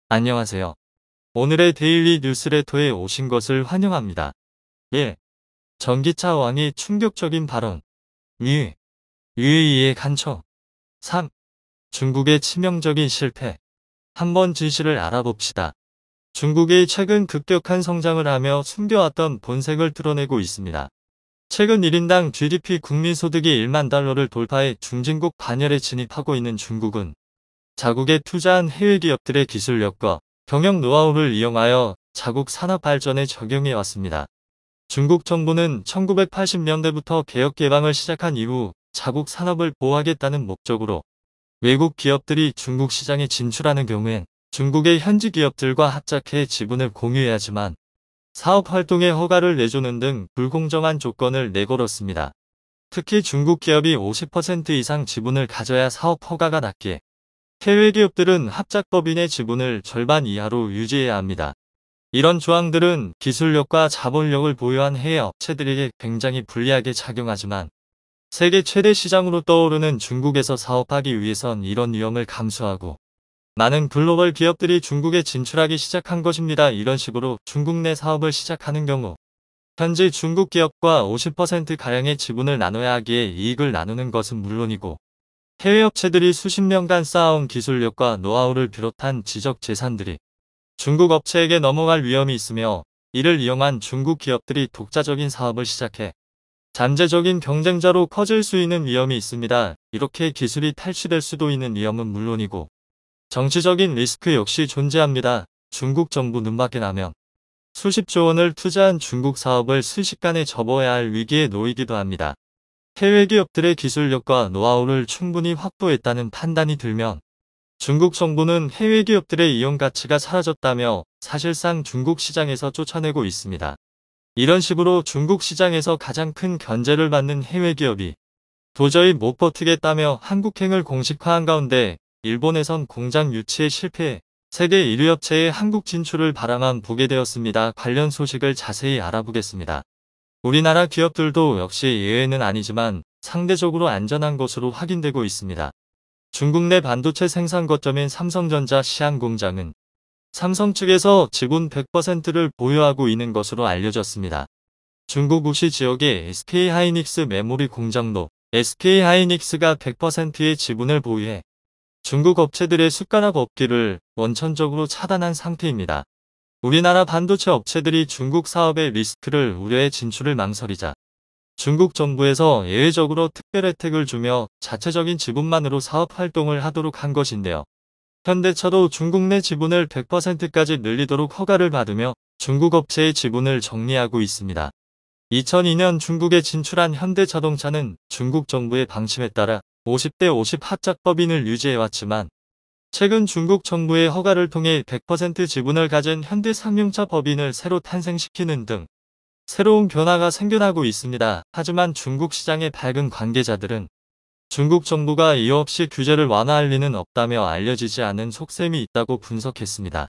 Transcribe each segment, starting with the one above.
안녕하세요. 오늘의 데일리 뉴스레터에 오신 것을 환영합니다. 1. 전기차 왕이 충격적인 발언. 2. UAE의 간첩. 3. 중국의 치명적인 실패. 한번 진실을 알아봅시다. 중국이 최근 급격한 성장을 하며 숨겨왔던 본색을 드러내고 있습니다. 최근 1인당 GDP 국민소득이 1만 달러를 돌파해 중진국 반열에 진입하고 있는 중국은 자국에 투자한 해외 기업들의 기술력과 경영 노하우를 이용하여 자국 산업 발전에 적용해 왔습니다. 중국 정부는 1980년대부터 개혁 개방을 시작한 이후 자국 산업을 보호하겠다는 목적으로 외국 기업들이 중국 시장에 진출하는 경우엔 중국의 현지 기업들과 합작해 지분을 공유해야지만 사업 활동에 허가를 내주는 등 불공정한 조건을 내걸었습니다. 특히 중국 기업이 50% 이상 지분을 가져야 사업 허가가 났기에 해외 기업들은 합작법인의 지분을 절반 이하로 유지해야 합니다. 이런 조항들은 기술력과 자본력을 보유한 해외 업체들에게 굉장히 불리하게 작용하지만 세계 최대 시장으로 떠오르는 중국에서 사업하기 위해선 이런 위험을 감수하고 많은 글로벌 기업들이 중국에 진출하기 시작한 것입니다. 이런 식으로 중국 내 사업을 시작하는 경우 현재 중국 기업과 50%가량의 지분을 나눠야 하기에 이익을 나누는 것은 물론이고 해외 업체들이 수십 년간 쌓아온 기술력과 노하우를 비롯한 지적 재산들이 중국 업체에게 넘어갈 위험이 있으며 이를 이용한 중국 기업들이 독자적인 사업을 시작해 잠재적인 경쟁자로 커질 수 있는 위험이 있습니다. 이렇게 기술이 탈취될 수도 있는 위험은 물론이고 정치적인 리스크 역시 존재합니다. 중국 정부 눈밖에 나면 수십조 원을 투자한 중국 사업을 순식간에 접어야 할 위기에 놓이기도 합니다. 해외 기업들의 기술력과 노하우를 충분히 확보했다는 판단이 들면 중국 정부는 해외 기업들의 이용 가치가 사라졌다며 사실상 중국 시장에서 쫓아내고 있습니다. 이런 식으로 중국 시장에서 가장 큰 견제를 받는 해외 기업이 도저히 못 버티겠다며 한국행을 공식화한 가운데 일본에선 공장 유치에 실패해 세계 1위 업체의 한국 진출을 바라만 보게 되었습니다. 관련 소식을 자세히 알아보겠습니다. 우리나라 기업들도 역시 예외는 아니지만 상대적으로 안전한 것으로 확인되고 있습니다. 중국 내 반도체 생산 거점인 삼성전자 시안 공장은 삼성 측에서 지분 100%를 보유하고 있는 것으로 알려졌습니다. 중국 우시 지역의 SK하이닉스 메모리 공장도 SK하이닉스가 100%의 지분을 보유해 중국 업체들의 숟가락 엎기를 원천적으로 차단한 상태입니다. 우리나라 반도체 업체들이 중국 사업의 리스크를 우려해 진출을 망설이자 중국 정부에서 예외적으로 특별 혜택을 주며 자체적인 지분만으로 사업 활동을 하도록 한 것인데요. 현대차도 중국 내 지분을 100%까지 늘리도록 허가를 받으며 중국 업체의 지분을 정리하고 있습니다. 2002년 중국에 진출한 현대자동차는 중국 정부의 방침에 따라 50대 50 합작법인을 유지해왔지만 최근 중국 정부의 허가를 통해 100% 지분을 가진 현대상용차 법인을 새로 탄생시키는 등 새로운 변화가 생겨나고 있습니다. 하지만 중국 시장의 밝은 관계자들은 중국 정부가 이유 없이 규제를 완화할 리는 없다며 알려지지 않은 속셈이 있다고 분석했습니다.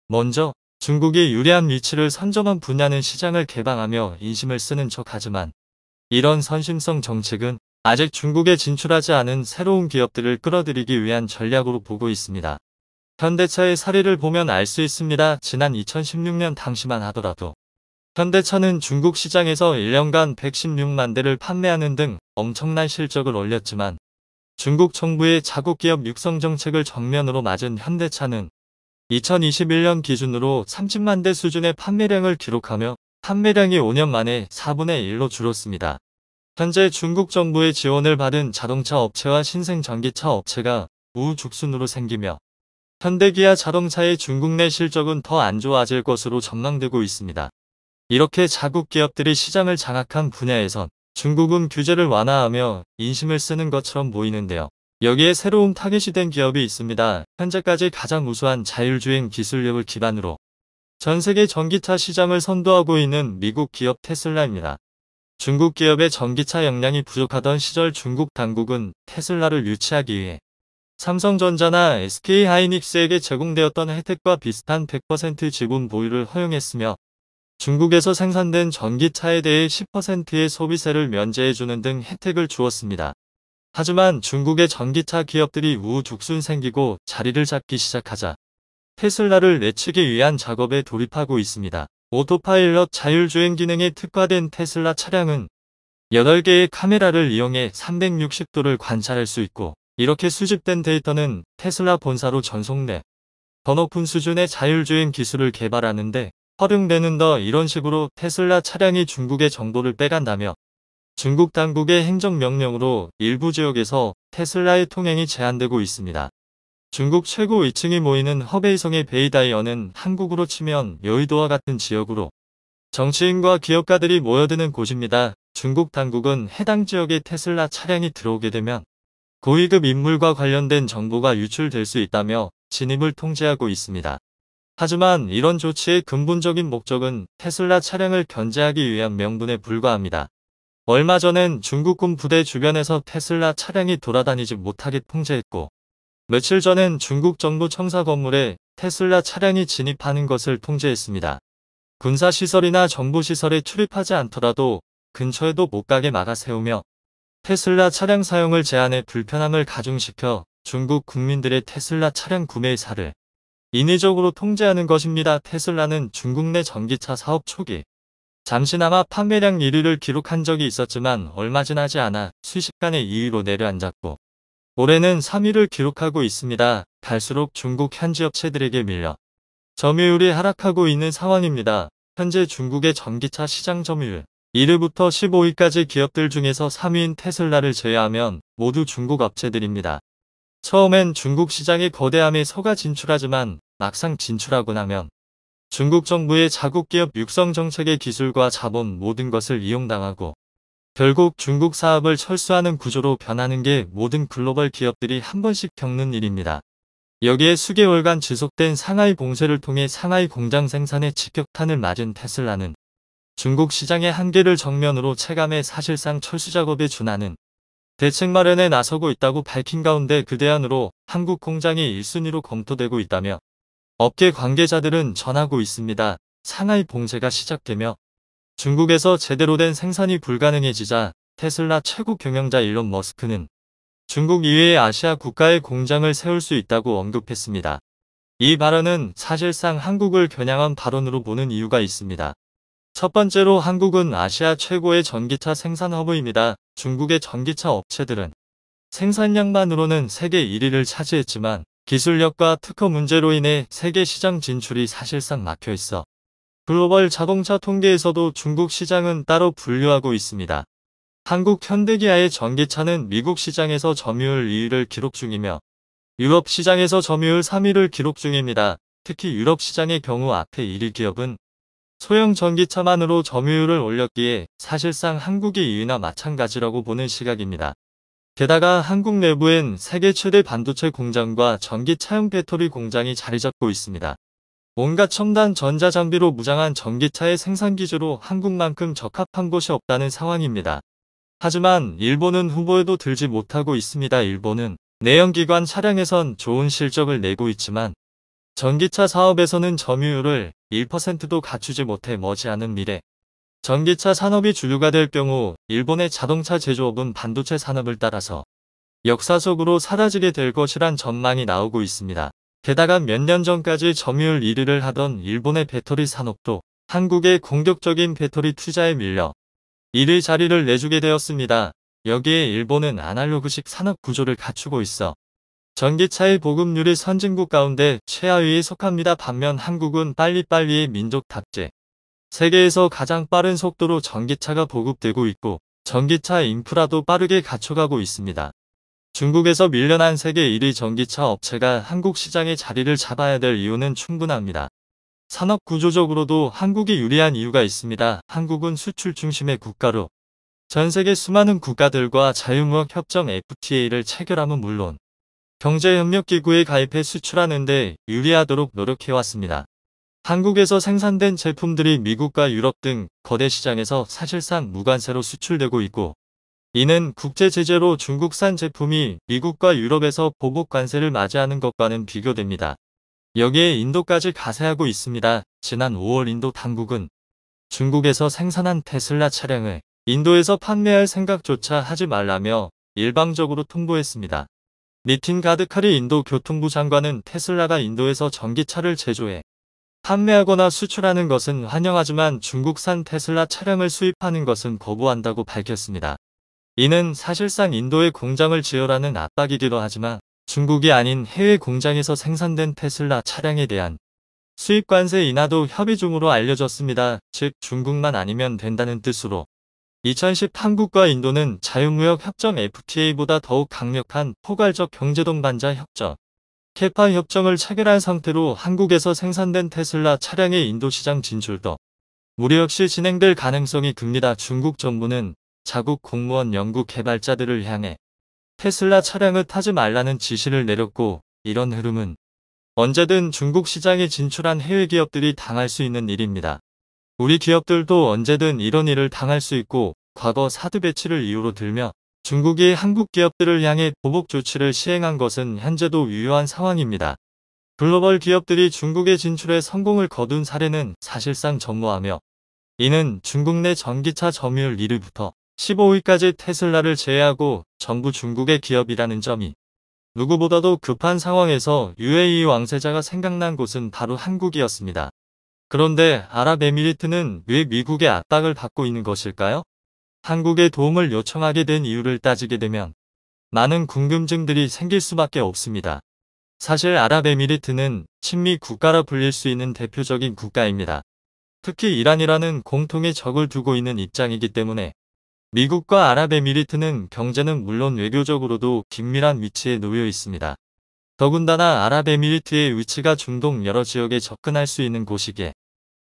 먼저 중국이 유리한 위치를 선점한 분야는 시장을 개방하며 인심을 쓰는 척하지만 이런 선심성 정책은 아직 중국에 진출하지 않은 새로운 기업들을 끌어들이기 위한 전략으로 보고 있습니다. 현대차의 사례를 보면 알 수 있습니다. 지난 2016년 당시만 하더라도 현대차는 중국 시장에서 1년간 116만 대를 판매하는 등 엄청난 실적을 올렸지만 중국 정부의 자국 기업 육성 정책을 정면으로 맞은 현대차는 2021년 기준으로 30만 대 수준의 판매량을 기록하며 판매량이 5년 만에 4분의 1로 줄었습니다. 현재 중국 정부의 지원을 받은 자동차 업체와 신생 전기차 업체가 우후죽순으로 생기며 현대기아 자동차의 중국 내 실적은 더 안 좋아질 것으로 전망되고 있습니다. 이렇게 자국 기업들이 시장을 장악한 분야에선 중국은 규제를 완화하며 인심을 쓰는 것처럼 보이는데요. 여기에 새로운 타겟이 된 기업이 있습니다. 현재까지 가장 우수한 자율주행 기술력을 기반으로 전 세계 전기차 시장을 선도하고 있는 미국 기업 테슬라입니다. 중국 기업의 전기차 역량이 부족하던 시절 중국 당국은 테슬라를 유치하기 위해 삼성전자나 SK하이닉스에게 제공되었던 혜택과 비슷한 100% 지분 보유를 허용했으며 중국에서 생산된 전기차에 대해 10%의 소비세를 면제해주는 등 혜택을 주었습니다. 하지만 중국의 전기차 기업들이 우후죽순 생기고 자리를 잡기 시작하자 테슬라를 내치기 위한 작업에 돌입하고 있습니다. 오토파일럿 자율주행 기능에 특화된 테슬라 차량은 8개의 카메라를 이용해 360도를 관찰할 수 있고, 이렇게 수집된 데이터는 테슬라 본사로 전송돼 더 높은 수준의 자율주행 기술을 개발하는데 활용되는 더 이런 식으로 테슬라 차량이 중국의 정보를 빼간다며 중국 당국의 행정명령으로 일부 지역에서 테슬라의 통행이 제한되고 있습니다. 중국 최고 위층이 모이는 허베이성의 베이다이어는 한국으로 치면 여의도와 같은 지역으로 정치인과 기업가들이 모여드는 곳입니다. 중국 당국은 해당 지역에 테슬라 차량이 들어오게 되면 고위급 인물과 관련된 정보가 유출될 수 있다며 진입을 통제하고 있습니다. 하지만 이런 조치의 근본적인 목적은 테슬라 차량을 견제하기 위한 명분에 불과합니다. 얼마 전엔 중국군 부대 주변에서 테슬라 차량이 돌아다니지 못하게 통제했고, 며칠 전엔 중국 정부 청사 건물에 테슬라 차량이 진입하는 것을 통제했습니다. 군사시설이나 정부시설에 출입하지 않더라도 근처에도 못 가게 막아 세우며 테슬라 차량 사용을 제한해 불편함을 가중시켜 중국 국민들의 테슬라 차량 구매 의사를 인위적으로 통제하는 것입니다. 테슬라는 중국 내 전기차 사업 초기 잠시나마 판매량 1위를 기록한 적이 있었지만 얼마 지나지 않아 순식간에 2위로 내려앉았고 올해는 3위를 기록하고 있습니다. 갈수록 중국 현지 업체들에게 밀려 점유율이 하락하고 있는 상황입니다. 현재 중국의 전기차 시장 점유율 1위부터 15위까지 기업들 중에서 3위인 테슬라를 제외하면 모두 중국 업체들입니다. 처음엔 중국 시장의 거대함에 속아 진출하지만 막상 진출하고 나면 중국 정부의 자국 기업 육성 정책의 기술과 자본 모든 것을 이용당하고 결국 중국 사업을 철수하는 구조로 변하는 게 모든 글로벌 기업들이 한 번씩 겪는 일입니다. 여기에 수개월간 지속된 상하이 봉쇄를 통해 상하이 공장 생산에 직격탄을 맞은 테슬라는 중국 시장의 한계를 정면으로 체감해 사실상 철수 작업에 준하는 대책 마련에 나서고 있다고 밝힌 가운데 그 대안으로 한국 공장이 1순위로 검토되고 있다며 업계 관계자들은 전하고 있습니다. 상하이 봉쇄가 시작되며 중국에서 제대로 된 생산이 불가능해지자 테슬라 최고 경영자 일론 머스크는 중국 이외의 아시아 국가에 공장을 세울 수 있다고 언급했습니다. 이 발언은 사실상 한국을 겨냥한 발언으로 보는 이유가 있습니다. 첫 번째로 한국은 아시아 최고의 전기차 생산 허브입니다. 중국의 전기차 업체들은 생산량만으로는 세계 1위를 차지했지만 기술력과 특허 문제로 인해 세계 시장 진출이 사실상 막혀 있어 글로벌 자동차 통계에서도 중국 시장은 따로 분류하고 있습니다. 한국 현대기아의 전기차는 미국 시장에서 점유율 2위를 기록 중이며 유럽 시장에서 점유율 3위를 기록 중입니다. 특히 유럽 시장의 경우 앞에 1위 기업은 소형 전기차만으로 점유율을 올렸기에 사실상 한국이 2위나 마찬가지라고 보는 시각입니다. 게다가 한국 내부엔 세계 최대 반도체 공장과 전기차용 배터리 공장이 자리 잡고 있습니다. 온갖 첨단 전자장비로 무장한 전기차의 생산 기조로 한국만큼 적합한 곳이 없다는 상황입니다. 하지만 일본은 후보에도 들지 못하고 있습니다. 일본은 내연기관 차량에선 좋은 실적을 내고 있지만 전기차 사업에서는 점유율을 1%도 갖추지 못해 머지않은 미래 전기차 산업이 주류가 될 경우 일본의 자동차 제조업은 반도체 산업을 따라서 역사적으로 사라지게 될 것이란 전망이 나오고 있습니다. 게다가 몇 년 전까지 점유율 1위를 하던 일본의 배터리 산업도 한국의 공격적인 배터리 투자에 밀려 1위 자리를 내주게 되었습니다. 여기에 일본은 아날로그식 산업 구조를 갖추고 있어 전기차의 보급률이 선진국 가운데 최하위에 속합니다. 반면 한국은 빨리빨리의 민족답게 세계에서 가장 빠른 속도로 전기차가 보급되고 있고 전기차 인프라도 빠르게 갖춰가고 있습니다. 중국에서 밀려난 세계 1위 전기차 업체가 한국 시장의 자리를 잡아야 될 이유는 충분합니다. 산업 구조적으로도 한국이 유리한 이유가 있습니다. 한국은 수출 중심의 국가로 전 세계 수많은 국가들과 자유무역 협정 FTA를 체결함은 물론 경제협력기구에 가입해 수출하는 데 유리하도록 노력해왔습니다. 한국에서 생산된 제품들이 미국과 유럽 등 거대 시장에서 사실상 무관세로 수출되고 있고 이는 국제제재로 중국산 제품이 미국과 유럽에서 보복 관세를 맞이하는 것과는 비교됩니다. 여기에 인도까지 가세하고 있습니다. 지난 5월 인도 당국은 중국에서 생산한 테슬라 차량을 인도에서 판매할 생각조차 하지 말라며 일방적으로 통보했습니다. 니틴 가드카리 인도 교통부 장관은 테슬라가 인도에서 전기차를 제조해 판매하거나 수출하는 것은 환영하지만 중국산 테슬라 차량을 수입하는 것은 거부한다고 밝혔습니다. 이는 사실상 인도에 공장을 지으라는 압박이기도 하지만 중국이 아닌 해외 공장에서 생산된 테슬라 차량에 대한 수입 관세 인하도 협의 중으로 알려졌습니다. 즉 중국만 아니면 된다는 뜻으로 2010 한국과 인도는 자유무역 협정 FTA보다 더욱 강력한 포괄적 경제동반자 협정 케파 협정을 체결한 상태로 한국에서 생산된 테슬라 차량의 인도 시장 진출도 무료 역시 진행될 가능성이 큽니다. 중국 정부는 자국 공무원 연구 개발자들을 향해 테슬라 차량을 타지 말라는 지시를 내렸고 이런 흐름은 언제든 중국 시장에 진출한 해외 기업들이 당할 수 있는 일입니다. 우리 기업들도 언제든 이런 일을 당할 수 있고 과거 사드 배치를 이유로 들며 중국이 한국 기업들을 향해 보복 조치를 시행한 것은 현재도 유효한 상황입니다. 글로벌 기업들이 중국에 진출해 성공을 거둔 사례는 사실상 전무하며 이는 중국 내 전기차 점유율 1위부터 15위까지 테슬라를 제외하고 전부 중국의 기업이라는 점이 누구보다도 급한 상황에서 UAE 왕세자가 생각난 곳은 바로 한국이었습니다. 그런데 아랍에미리트는 왜 미국의 압박을 받고 있는 것일까요? 한국의 도움을 요청하게 된 이유를 따지게 되면 많은 궁금증들이 생길 수밖에 없습니다. 사실 아랍에미리트는 친미 국가라 불릴 수 있는 대표적인 국가입니다. 특히 이란이라는 공통의 적을 두고 있는 입장이기 때문에 미국과 아랍에미리트는 경제는 물론 외교적으로도 긴밀한 위치에 놓여 있습니다. 더군다나 아랍에미리트의 위치가 중동 여러 지역에 접근할 수 있는 곳이기에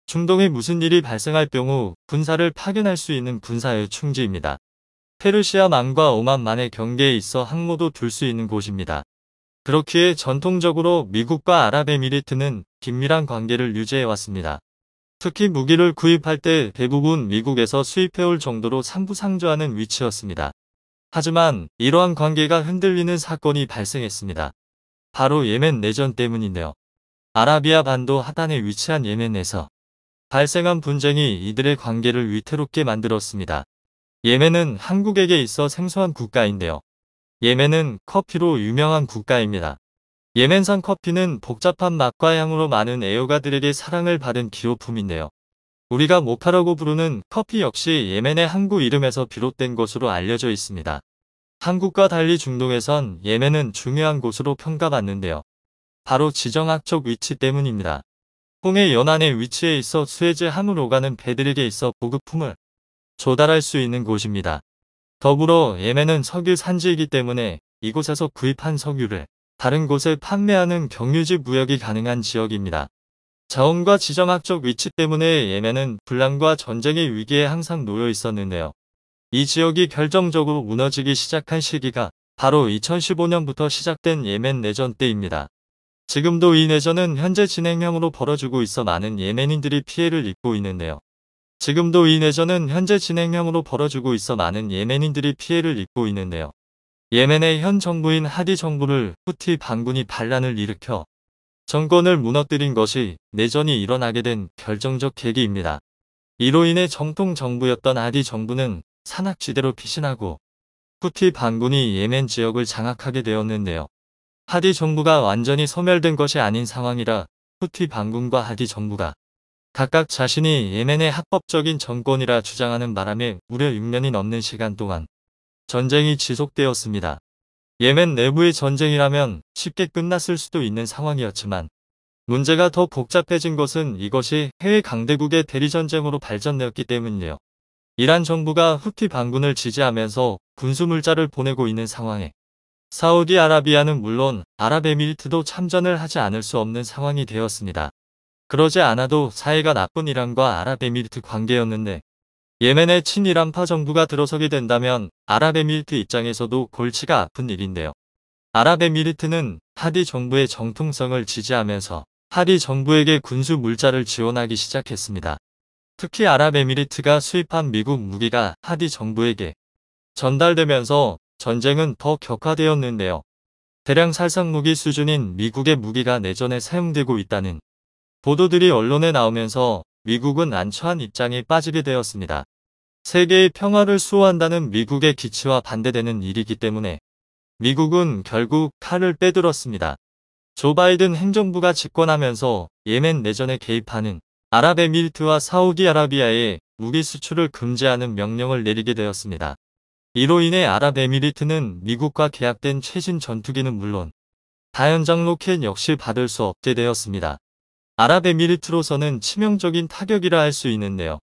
중동에 무슨 일이 발생할 경우 군사를 파견할 수 있는 군사의 충지입니다. 페르시아만과 오만만의 경계에 있어 항모도 둘 수 있는 곳입니다. 그렇기에 전통적으로 미국과 아랍에미리트는 긴밀한 관계를 유지해왔습니다. 특히 무기를 구입할 때 대부분 미국에서 수입해올 정도로 상부상조하는 위치였습니다. 하지만 이러한 관계가 흔들리는 사건이 발생했습니다. 바로 예멘 내전 때문인데요. 아라비아 반도 하단에 위치한 예멘에서 발생한 분쟁이 이들의 관계를 위태롭게 만들었습니다. 예멘은 한국에게 있어 생소한 국가인데요. 예멘은 커피로 유명한 국가입니다. 예멘산 커피는 복잡한 맛과 향으로 많은 애호가들에게 사랑을 받은 기호품인데요. 우리가 모카라고 부르는 커피 역시 예멘의 항구 이름에서 비롯된 것으로 알려져 있습니다. 한국과 달리 중동에선 예멘은 중요한 곳으로 평가받는데요. 바로 지정학적 위치 때문입니다. 홍해 연안의 위치에 있어 수에즈 함을 오가는 배들에게 있어 보급품을 조달할 수 있는 곳입니다. 더불어 예멘은 석유 산지이기 때문에 이곳에서 구입한 석유를 다른 곳에 판매하는 경유지 무역이 가능한 지역입니다. 자원과 지정학적 위치 때문에 예멘은 분란과 전쟁의 위기에 항상 놓여 있었는데요. 이 지역이 결정적으로 무너지기 시작한 시기가 바로 2015년부터 시작된 예멘 내전 때입니다. 지금도 이 내전은 현재 진행형으로 벌어지고 있어 많은 예멘인들이 피해를 입고 있는데요. 예멘의 현 정부인 하디 정부를 후티 반군이 반란을 일으켜 정권을 무너뜨린 것이 내전이 일어나게 된 결정적 계기입니다. 이로 인해 정통 정부였던 하디 정부는 산악지대로 피신하고 후티 반군이 예멘 지역을 장악하게 되었는데요. 하디 정부가 완전히 소멸된 것이 아닌 상황이라 후티 반군과 하디 정부가 각각 자신이 예멘의 합법적인 정권이라 주장하는 바람에 무려 6년이 넘는 시간 동안 전쟁이 지속되었습니다. 예멘 내부의 전쟁이라면 쉽게 끝났을 수도 있는 상황이었지만 문제가 더 복잡해진 것은 이것이 해외 강대국의 대리전쟁으로 발전되었기 때문이에요. 이란 정부가 후티 반군을 지지하면서 군수물자를 보내고 있는 상황에 사우디아라비아는 물론 아랍에미리트도 참전을 하지 않을 수 없는 상황이 되었습니다. 그러지 않아도 사이가 나쁜 이란과 아랍에미리트 관계였는데 예멘의 친이란파 정부가 들어서게 된다면 아랍에미리트 입장에서도 골치가 아픈 일인데요. 아랍에미리트는 하디 정부의 정통성을 지지하면서 하디 정부에게 군수 물자를 지원하기 시작했습니다. 특히 아랍에미리트가 수입한 미국 무기가 하디 정부에게 전달되면서 전쟁은 더 격화되었는데요. 대량 살상 무기 수준인 미국의 무기가 내전에 사용되고 있다는 보도들이 언론에 나오면서 미국은 난처한 입장에 빠지게 되었습니다. 세계의 평화를 수호한다는 미국의 기치와 반대되는 일이기 때문에 미국은 결국 칼을 빼들었습니다. 조 바이든 행정부가 집권하면서 예멘 내전에 개입하는 아랍에미리트와 사우디아라비아에 무기 수출을 금지하는 명령을 내리게 되었습니다. 이로 인해 아랍에미리트는 미국과 계약된 최신 전투기는 물론 다연장 로켓 역시 받을 수 없게 되었습니다. 아랍에미리트로서는 치명적인 타격이라 할 수 있는데요.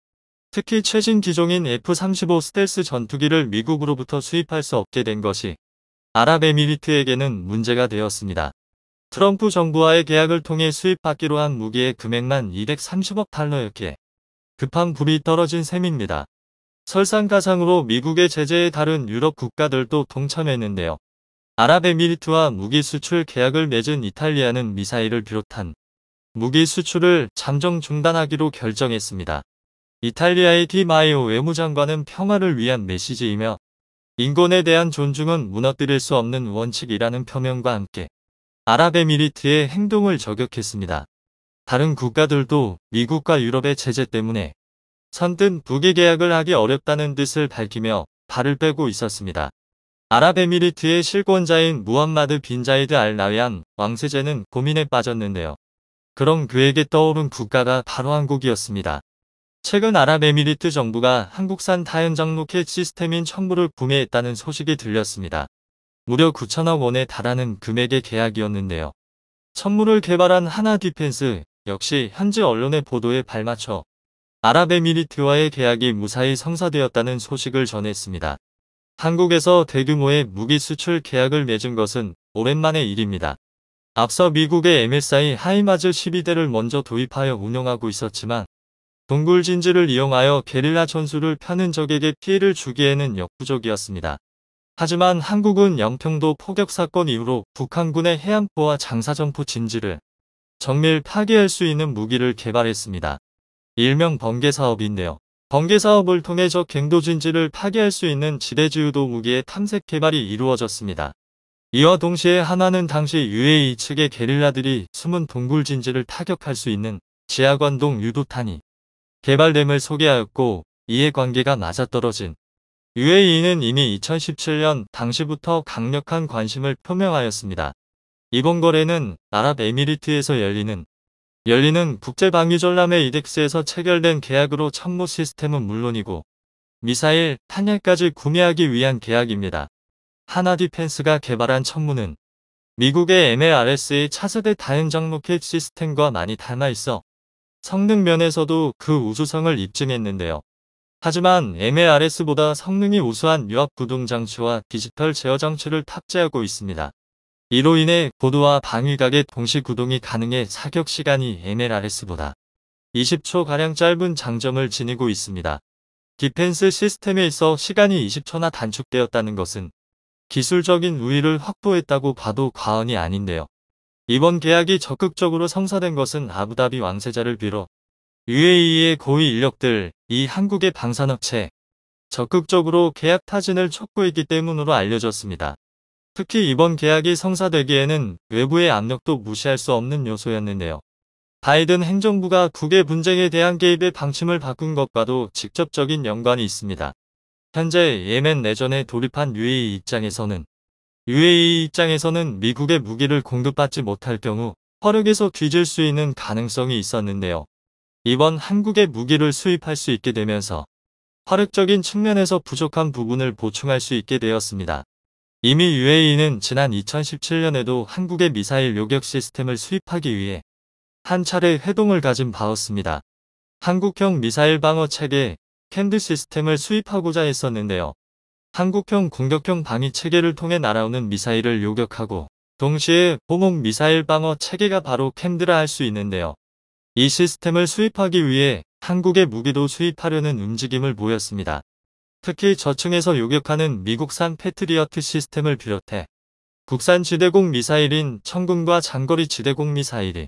특히 최신 기종인 F-35 스텔스 전투기를 미국으로부터 수입할 수 없게 된 것이 아랍에미리트에게는 문제가 되었습니다. 트럼프 정부와의 계약을 통해 수입받기로 한 무기의 금액만 230억 달러였기에 급한 불이 떨어진 셈입니다. 설상가상으로 미국의 제재에 다른 유럽 국가들도 동참했는데요. 아랍에미리트와 무기 수출 계약을 맺은 이탈리아는 미사일을 비롯한 무기 수출을 잠정 중단하기로 결정했습니다. 이탈리아의 디마이오 외무장관은 평화를 위한 메시지이며 인권에 대한 존중은 무너뜨릴 수 없는 원칙이라는 표명과 함께 아랍에미리트의 행동을 저격했습니다. 다른 국가들도 미국과 유럽의 제재 때문에 선뜻 무기 계약을 하기 어렵다는 뜻을 밝히며 발을 빼고 있었습니다. 아랍에미리트의 실권자인 무함마드 빈 자이드 알 나흐얀 왕세제는 고민에 빠졌는데요. 그럼 그에게 떠오른 국가가 바로 한국이었습니다. 최근 아랍에미리트 정부가 한국산 다연장 로켓 시스템인 천무를 구매했다는 소식이 들렸습니다. 무려 9천억 원에 달하는 금액의 계약이었는데요. 천무를 개발한 하나디펜스 역시 현지 언론의 보도에 발맞춰 아랍에미리트와의 계약이 무사히 성사되었다는 소식을 전했습니다. 한국에서 대규모의 무기 수출 계약을 맺은 것은 오랜만의 일입니다. 앞서 미국의 MSI 하이마즈 12대를 먼저 도입하여 운영하고 있었지만 동굴진지를 이용하여 게릴라 전술을 펴는 적에게 피해를 주기에는 역부족이었습니다. 하지만 한국은 영평도 포격 사건 이후로 북한군의 해안포와 장사정포 진지를 정밀 파괴할 수 있는 무기를 개발했습니다. 일명 번개사업인데요. 번개사업을 통해 적 갱도 진지를 파괴할 수 있는 지대주유도 무기의 탐색 개발이 이루어졌습니다. 이와 동시에 한화는 당시 UAE 측의 게릴라들이 숨은 동굴 진지를 타격할 수 있는 지하관동 유도탄이 개발됨을 소개하였고 이에 관계가 맞아떨어진 UAE는 이미 2017년 당시부터 강력한 관심을 표명하였습니다. 이번 거래는 아랍에미리트에서 열리는 국제방위전람회 이덱스에서 체결된 계약으로 천무 시스템은 물론이고 미사일, 탄약까지 구매하기 위한 계약입니다. 하나디펜스가 개발한 천무는 미국의 MLRS의 차세대 다연장 로켓 시스템과 많이 닮아있어 성능 면에서도 그 우수성을 입증했는데요. 하지만 MLRS보다 성능이 우수한 유압구동 장치와 디지털 제어 장치를 탑재하고 있습니다. 이로 인해 고도와 방위각의 동시 구동이 가능해 사격 시간이 MLRS보다 20초가량 짧은 장점을 지니고 있습니다. 디펜스 시스템에 있어 시간이 20초나 단축되었다는 것은 기술적인 우위를 확보했다고 봐도 과언이 아닌데요. 이번 계약이 적극적으로 성사된 것은 아부다비 왕세자를 비롯 UAE의 고위 인력들, 이 한국의 방산업체 적극적으로 계약 타진을 촉구했기 때문으로 알려졌습니다. 특히 이번 계약이 성사되기에는 외부의 압력도 무시할 수 없는 요소였는데요. 바이든 행정부가 국외 분쟁에 대한 개입의 방침을 바꾼 것과도 직접적인 연관이 있습니다. 현재 예멘 내전에 돌입한 UAE 입장에서는 미국의 무기를 공급받지 못할 경우 화력에서 뒤질 수 있는 가능성이 있었는데요. 이번 한국의 무기를 수입할 수 있게 되면서 화력적인 측면에서 부족한 부분을 보충할 수 있게 되었습니다. 이미 UAE는 지난 2017년에도 한국의 미사일 요격 시스템을 수입하기 위해 한 차례 회동을 가진 바였습니다. 한국형 미사일 방어 체계 캠드 시스템을 수입하고자 했었는데요. 한국형 공격형 방위 체계를 통해 날아오는 미사일을 요격하고 동시에 호목 미사일 방어 체계가 바로 캠드라 할 수 있는데요. 이 시스템을 수입하기 위해 한국의 무기도 수입하려는 움직임을 보였습니다. 특히 저층에서 요격하는 미국산 패트리어트 시스템을 비롯해 국산 지대공 미사일인 천궁과 장거리 지대공 미사일이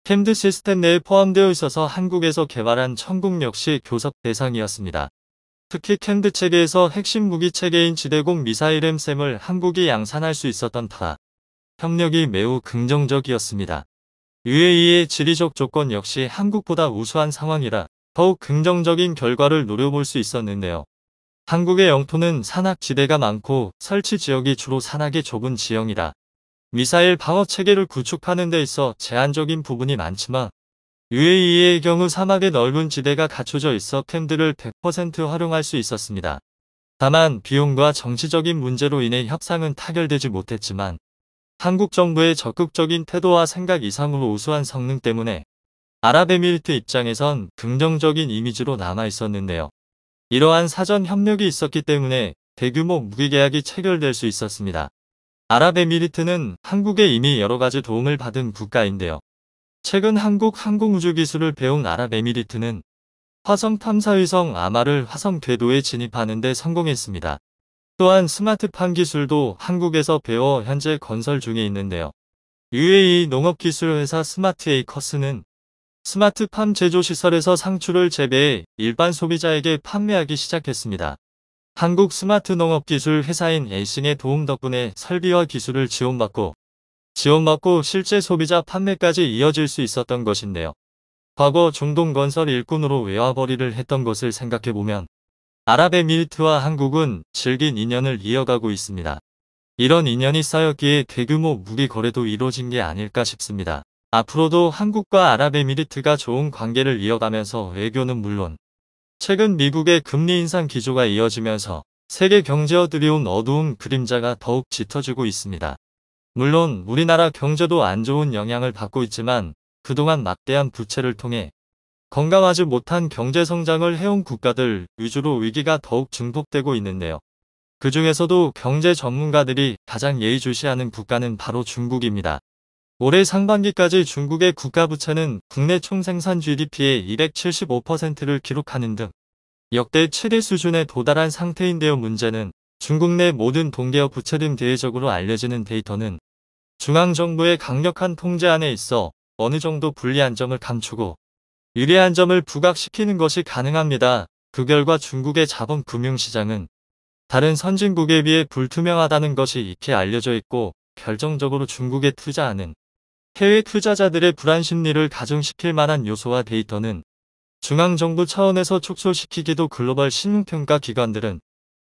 캠드 시스템 내에 포함되어 있어서 한국에서 개발한 천궁 역시 교섭 대상이었습니다. 특히 캠드 체계에서 핵심 무기 체계인 지대공 미사일 엠셈을 한국이 양산할 수 있었던 터라 협력이 매우 긍정적이었습니다. UAE의 지리적 조건 역시 한국보다 우수한 상황이라 더욱 긍정적인 결과를 노려볼 수 있었는데요. 한국의 영토는 산악지대가 많고 설치 지역이 주로 산악이 좁은 지형이라 미사일 방어 체계를 구축하는 데 있어 제한적인 부분이 많지만 UAE의 경우 사막의 넓은 지대가 갖춰져 있어 캠들을 100% 활용할 수 있었습니다. 다만 비용과 정치적인 문제로 인해 협상은 타결되지 못했지만 한국 정부의 적극적인 태도와 생각 이상으로 우수한 성능 때문에 아랍에미리트 입장에선 긍정적인 이미지로 남아 있었는데요. 이러한 사전 협력이 있었기 때문에 대규모 무기 계약이 체결될 수 있었습니다. 아랍에미리트는 한국에 이미 여러가지 도움을 받은 국가인데요. 최근 한국 항공우주 기술을 배운 아랍에미리트는 화성 탐사위성 아마를 화성 궤도에 진입하는 데 성공했습니다. 또한 스마트팜 기술도 한국에서 배워 현재 건설 중에 있는데요. UAE 농업기술회사 스마트에이커스는 스마트팜 제조시설에서 상추를 재배해 일반 소비자에게 판매하기 시작했습니다. 한국 스마트 농업기술 회사인 에이싱의 도움 덕분에 설비와 기술을 지원받고 실제 소비자 판매까지 이어질 수 있었던 것인데요. 과거 중동건설 일꾼으로 외화벌이를 했던 것을 생각해보면 아랍에미리트와 한국은 질긴 인연을 이어가고 있습니다. 이런 인연이 쌓였기에 대규모 무기 거래도 이루어진 게 아닐까 싶습니다. 앞으로도 한국과 아랍에미리트가 좋은 관계를 이어가면서 외교는 물론 최근 미국의 금리 인상 기조가 이어지면서 세계 경제에 들이온 어두운 그림자가 더욱 짙어지고 있습니다. 물론 우리나라 경제도 안 좋은 영향을 받고 있지만 그동안 막대한 부채를 통해 건강하지 못한 경제 성장을 해온 국가들 위주로 위기가 더욱 증폭되고 있는데요. 그 중에서도 경제 전문가들이 가장 예의주시하는 국가는 바로 중국입니다. 올해 상반기까지 중국의 국가부채는 국내 총생산 GDP의 275%를 기록하는 등 역대 최대 수준에 도달한 상태인데요. 문제는 중국 내 모든 동계어 부채 등 대외적으로 알려지는 데이터는 중앙정부의 강력한 통제 안에 있어 어느 정도 불리한 점을 감추고 유리한 점을 부각시키는 것이 가능합니다. 그 결과 중국의 자본 금융시장은 다른 선진국에 비해 불투명하다는 것이 익히 알려져 있고 결정적으로 중국에 투자하는 해외 투자자들의 불안 심리를 가중시킬 만한 요소와 데이터는 중앙정부 차원에서 축소시키기도 글로벌 신용평가 기관들은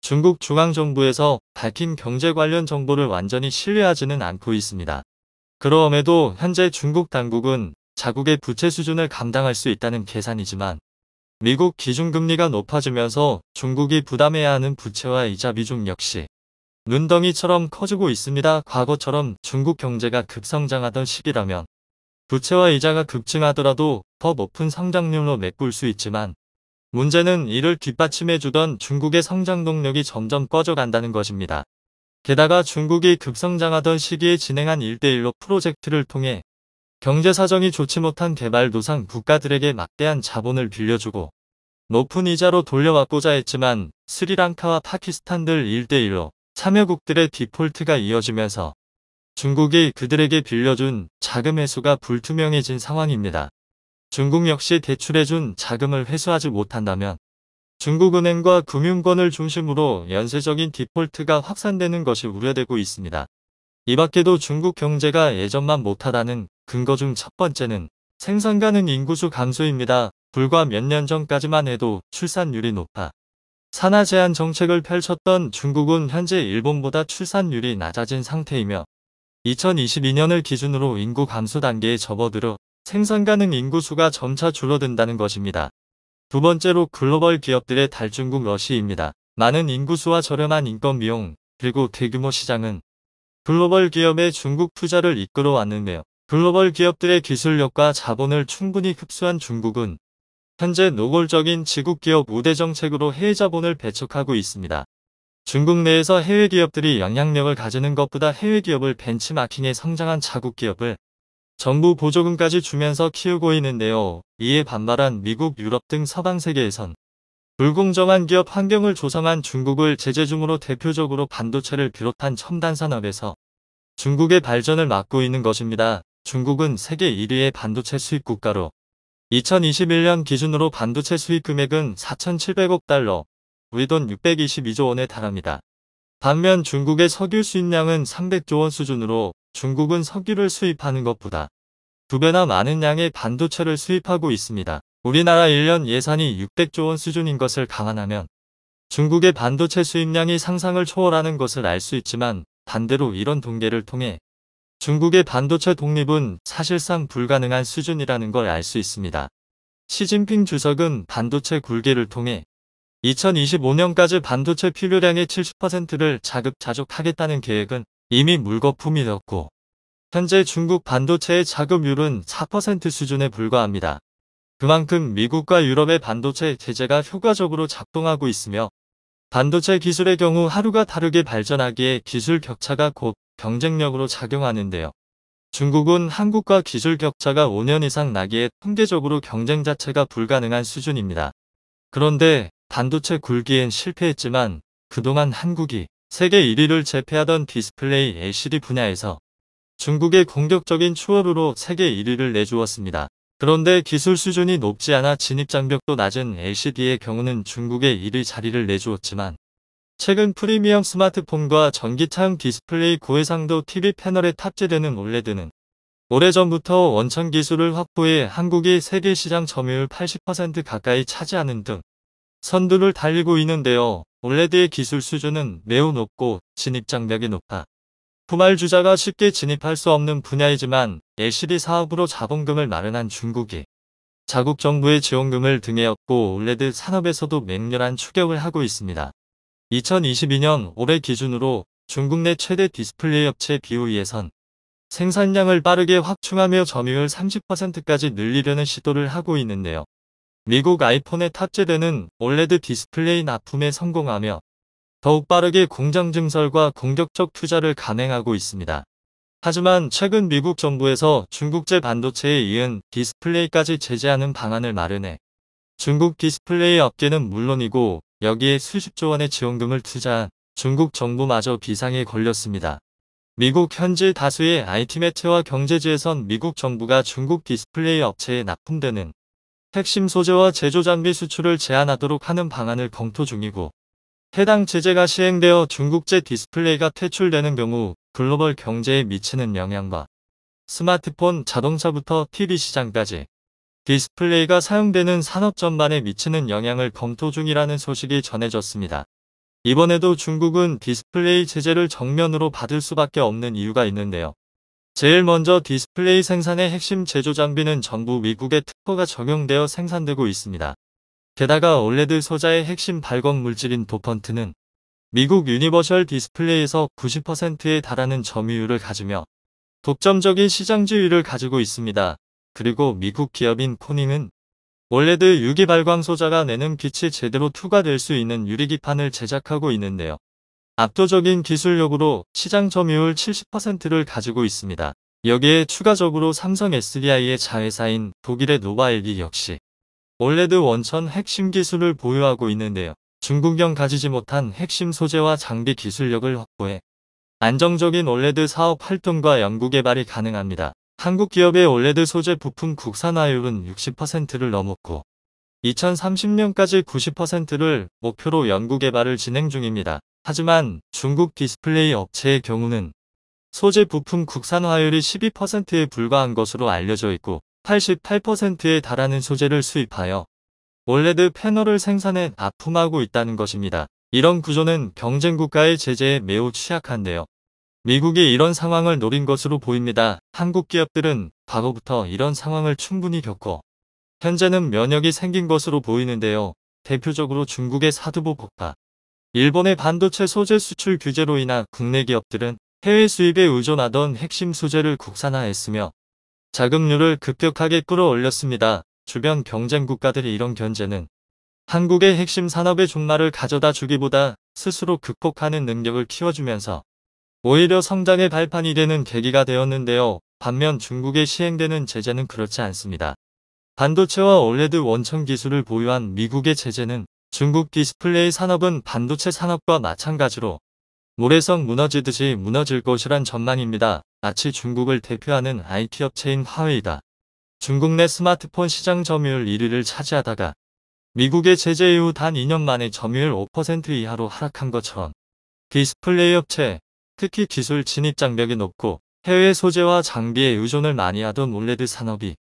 중국 중앙정부에서 밝힌 경제 관련 정보를 완전히 신뢰하지는 않고 있습니다. 그럼에도 현재 중국 당국은 자국의 부채 수준을 감당할 수 있다는 계산이지만 미국 기준금리가 높아지면서 중국이 부담해야 하는 부채와 이자 비중 역시 눈덩이처럼 커지고 있습니다. 과거처럼 중국 경제가 급성장하던 시기라면 부채와 이자가 급증하더라도 더 높은 성장률로 메꿀 수 있지만 문제는 이를 뒷받침해주던 중국의 성장 동력이 점점 꺼져간다는 것입니다. 게다가 중국이 급성장하던 시기에 진행한 1대1로 프로젝트를 통해 경제 사정이 좋지 못한 개발도상 국가들에게 막대한 자본을 빌려주고 높은 이자로 돌려받고자 했지만 스리랑카와 파키스탄들 1대1로 참여국들의 디폴트가 이어지면서 중국이 그들에게 빌려준 자금 회수가 불투명해진 상황입니다. 중국 역시 대출해준 자금을 회수하지 못한다면 중국은행과 금융권을 중심으로 연쇄적인 디폴트가 확산되는 것이 우려되고 있습니다. 이 밖에도 중국 경제가 예전만 못하다는 근거 중 첫 번째는 생산 가능 인구수 감소입니다. 불과 몇 년 전까지만 해도 출산율이 높아 산하 제한 정책을 펼쳤던 중국은 현재 일본보다 출산율이 낮아진 상태이며 2022년을 기준으로 인구 감소 단계에 접어들어 생산 가능 인구수가 점차 줄어든다는 것입니다. 두 번째로 글로벌 기업들의 탈중국 러시입니다. 많은 인구수와 저렴한 인건 비용 그리고 대규모 시장은 글로벌 기업의 중국 투자를 이끌어왔는데요. 글로벌 기업들의 기술력과 자본을 충분히 흡수한 중국은 현재 노골적인 지국 기업 우대 정책으로 해외 자본을 배척하고 있습니다. 중국 내에서 해외 기업들이 영향력을 가지는 것보다 해외 기업을 벤치마킹해 성장한 자국 기업을 정부 보조금까지 주면서 키우고 있는데요. 이에 반발한 미국, 유럽 등 서방 세계에선 불공정한 기업 환경을 조성한 중국을 제재 중으로 대표적으로 반도체를 비롯한 첨단 산업에서 중국의 발전을 막고 있는 것입니다. 중국은 세계 1위의 반도체 수입 국가로 2021년 기준으로 반도체 수입 금액은 4,700억 달러, 우리 돈 622조 원에 달합니다. 반면 중국의 석유 수입량은 300조 원 수준으로 중국은 석유를 수입하는 것보다 2배나 많은 양의 반도체를 수입하고 있습니다. 우리나라 1년 예산이 600조 원 수준인 것을 감안하면 중국의 반도체 수입량이 상상을 초월하는 것을 알 수 있지만 반대로 이런 통계를 통해 중국의 반도체 독립은 사실상 불가능한 수준이라는 걸 알 수 있습니다. 시진핑 주석은 반도체 굴기를 통해 2025년까지 반도체 필요량의 70%를 자급자족하겠다는 계획은 이미 물거품이 되었고 현재 중국 반도체의 자급률은 4% 수준에 불과합니다. 그만큼 미국과 유럽의 반도체 제재가 효과적으로 작동하고 있으며 반도체 기술의 경우 하루가 다르게 발전하기에 기술 격차가 곧 경쟁력으로 작용하는데요. 중국은 한국과 기술 격차가 5년 이상 나기에 통계적으로 경쟁 자체가 불가능한 수준입니다. 그런데 반도체 굴기엔 실패했지만 그동안 한국이 세계 1위를 제패하던 디스플레이 LCD 분야에서 중국의 공격적인 추월으로 세계 1위를 내주었습니다. 그런데 기술 수준이 높지 않아 진입장벽도 낮은 LCD의 경우는 중국의 1위 자리를 내주었지만 최근 프리미엄 스마트폰과 전기차용 디스플레이 고해상도 TV 패널에 탑재되는 올레드는 오래전부터 원천 기술을 확보해 한국이 세계 시장 점유율 80% 가까이 차지하는 등 선두를 달리고 있는데요. 올레드의 기술 수준은 매우 높고 진입장벽이 높아 후발주자가 쉽게 진입할 수 없는 분야이지만 LCD 사업으로 자본금을 마련한 중국이 자국 정부의 지원금을 등에 업고 올레드 산업에서도 맹렬한 추격을 하고 있습니다. 2022년 올해 기준으로 중국 내 최대 디스플레이 업체 BOE에선 생산량을 빠르게 확충하며 점유율 30%까지 늘리려는 시도를 하고 있는데요. 미국 아이폰에 탑재되는 올레드 디스플레이 납품에 성공하며 더욱 빠르게 공장 증설과 공격적 투자를 감행하고 있습니다. 하지만 최근 미국 정부에서 중국제 반도체에 이은 디스플레이까지 제재하는 방안을 마련해 중국 디스플레이 업계는 물론이고 여기에 수십조 원의 지원금을 투자한 중국 정부마저 비상에 걸렸습니다. 미국 현지 다수의 IT 매체와 경제지에선 미국 정부가 중국 디스플레이 업체에 납품되는 핵심 소재와 제조 장비 수출을 제한하도록 하는 방안을 검토 중이고 해당 제재가 시행되어 중국제 디스플레이가 퇴출되는 경우 글로벌 경제에 미치는 영향과 스마트폰, 자동차부터 TV 시장까지 디스플레이가 사용되는 산업 전반에 미치는 영향을 검토 중이라는 소식이 전해졌습니다. 이번에도 중국은 디스플레이 제재를 정면으로 받을 수밖에 없는 이유가 있는데요. 제일 먼저 디스플레이 생산의 핵심 제조 장비는 전부 미국의 특허가 적용되어 생산되고 있습니다. 게다가 올레드 소자의 핵심 발광 물질인 도펀트는 미국 유니버셜 디스플레이에서 90%에 달하는 점유율을 가지며 독점적인 시장 지위를 가지고 있습니다. 그리고 미국 기업인 코닝은 올레드 유기 발광 소자가 내는 빛이 제대로 투과될 수 있는 유리기판을 제작하고 있는데요. 압도적인 기술력으로 시장 점유율 70%를 가지고 있습니다. 여기에 추가적으로 삼성 SDI의 자회사인 독일의 노바엘기 역시 올레드 원천 핵심 기술을 보유하고 있는데요. 중국형 가지지 못한 핵심 소재와 장비 기술력을 확보해 안정적인 올레드 사업 활동과 연구 개발이 가능합니다. 한국 기업의 올레드 소재 부품 국산화율은 60%를 넘었고 2030년까지 90%를 목표로 연구 개발을 진행 중입니다. 하지만 중국 디스플레이 업체의 경우는 소재 부품 국산화율이 12%에 불과한 것으로 알려져 있고 88%에 달하는 소재를 수입하여 올레드 패널을 생산해 납품하고 있다는 것입니다. 이런 구조는 경쟁국가의 제재에 매우 취약한데요. 미국이 이런 상황을 노린 것으로 보입니다. 한국 기업들은 과거부터 이런 상황을 충분히 겪고 현재는 면역이 생긴 것으로 보이는데요. 대표적으로 중국의 사드보 폭파, 일본의 반도체 소재 수출 규제로 인한 국내 기업들은 해외 수입에 의존하던 핵심 소재를 국산화했으며 자금률을 급격하게 끌어올렸습니다. 주변 경쟁 국가들의 이런 견제는 한국의 핵심 산업의 종말을 가져다 주기보다 스스로 극복하는 능력을 키워주면서 오히려 성장의 발판이 되는 계기가 되었는데요. 반면 중국에 시행되는 제재는 그렇지 않습니다. 반도체와 올레드 원천 기술을 보유한 미국의 제재는 중국 디스플레이 산업은 반도체 산업과 마찬가지로 모래성 무너지듯이 무너질 것이란 전망입니다. 마치 중국을 대표하는 IT 업체인 화웨이가 중국 내 스마트폰 시장 점유율 1위를 차지하다가 미국의 제재 이후 단 2년 만에 점유율 5% 이하로 하락한 것처럼 디스플레이 업체, 특히 기술 진입 장벽이 높고 해외 소재와 장비에 의존을 많이 하던 올레드 산업이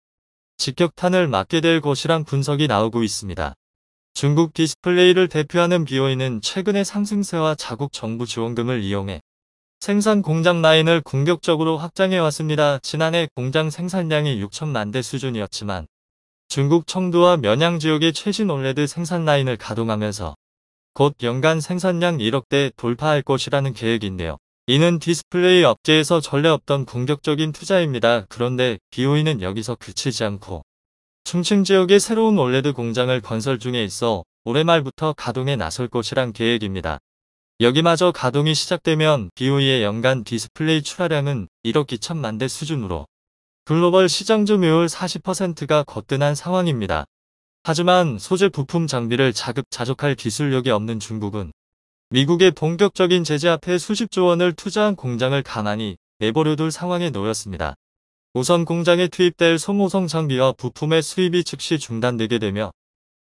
직격탄을 맞게 될 것이란 분석이 나오고 있습니다. 중국 디스플레이를 대표하는 BOE는 최근의 상승세와 자국 정부 지원금을 이용해 생산 공장 라인을 공격적으로 확장해 왔습니다. 지난해 공장 생산량이 6천만 대 수준이었지만 중국 청두와 면양 지역의 최신 올레드 생산 라인을 가동하면서 곧 연간 생산량 1억 대 돌파할 것이라는 계획인데요. 이는 디스플레이 업계에서 전례 없던 공격적인 투자입니다. 그런데 BOE는 여기서 그치지 않고 충칭 지역에 새로운 올레드 공장을 건설 중에 있어 올해 말부터 가동에 나설 것이란 계획입니다. 여기마저 가동이 시작되면 BOE의 연간 디스플레이 출하량은 1억 2천만 대 수준으로 글로벌 시장 점유율 40%가 거뜬한 상황입니다. 하지만 소재 부품 장비를 자급자족할 기술력이 없는 중국은 미국의 본격적인 제재 앞에 수십조 원을 투자한 공장을 가만히 내버려둘 상황에 놓였습니다. 우선 공장에 투입될 소모성 장비와 부품의 수입이 즉시 중단되게 되며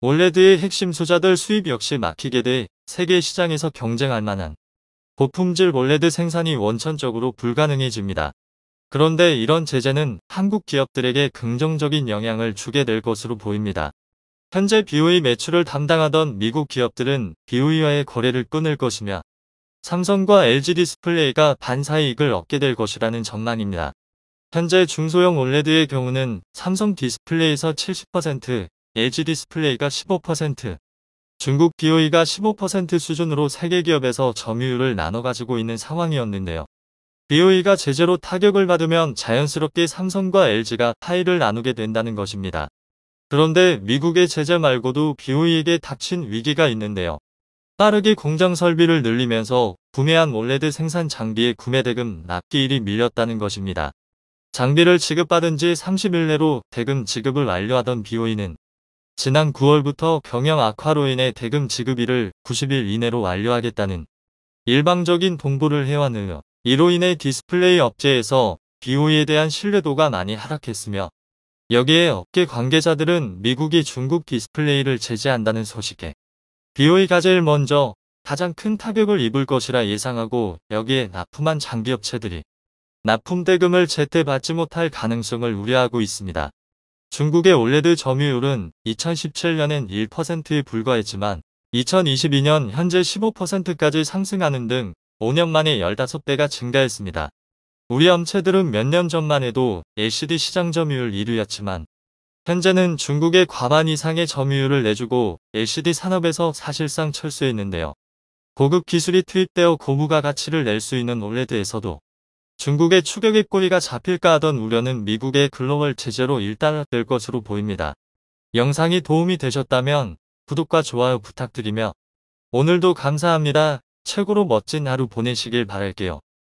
올레드의 핵심 소자들 수입 역시 막히게 돼 세계 시장에서 경쟁할 만한 고품질 올레드 생산이 원천적으로 불가능해집니다. 그런데 이런 제재는 한국 기업들에게 긍정적인 영향을 주게 될 것으로 보입니다. 현재 BOE 매출을 담당하던 미국 기업들은 BOE와의 거래를 끊을 것이며 삼성과 LG 디스플레이가 반사이익을 얻게 될 것이라는 전망입니다. 현재 중소형 올레드의 경우는 삼성 디스플레이에서 70%, LG 디스플레이가 15%, 중국 BOE가 15% 수준으로 세계 기업에서 점유율을 나눠 가지고 있는 상황이었는데요. BOE가 제재로 타격을 받으면 자연스럽게 삼성과 LG가 파이를 나누게 된다는 것입니다. 그런데 미국의 제재 말고도 BOE에게 닥친 위기가 있는데요. 빠르게 공장 설비를 늘리면서 구매한 올레드 생산 장비의 구매 대금 납기일이 밀렸다는 것입니다. 장비를 지급받은 지 30일 내로 대금 지급을 완료하던 BOE는 지난 9월부터 경영 악화로 인해 대금 지급일을 90일 이내로 완료하겠다는 일방적인 통보를 해왔는데요. 이로 인해 디스플레이 업체에서 BOE에 대한 신뢰도가 많이 하락했으며 여기에 업계 관계자들은 미국이 중국 디스플레이를 제재한다는 소식에 BOE가 제일 먼저 가장 큰 타격을 입을 것이라 예상하고 여기에 납품한 장비업체들이 납품 대금을 제때 받지 못할 가능성을 우려하고 있습니다. 중국의 올레드 점유율은 2017년엔 1%에 불과했지만 2022년 현재 15%까지 상승하는 등 5년 만에 15배가 증가했습니다. 우리 업체들은 몇 년 전만 해도 LCD 시장 점유율 1위였지만 현재는 중국의 과반 이상의 점유율을 내주고 LCD 산업에서 사실상 철수했는데요. 고급 기술이 투입되어 고부가 가치를 낼 수 있는 올레드에서도 중국의 추격의 꼬리가 잡힐까 하던 우려는 미국의 글로벌 제재로 일단락될 것으로 보입니다. 영상이 도움이 되셨다면 구독과 좋아요 부탁드리며 오늘도 감사합니다. 최고로 멋진 하루 보내시길 바랄게요.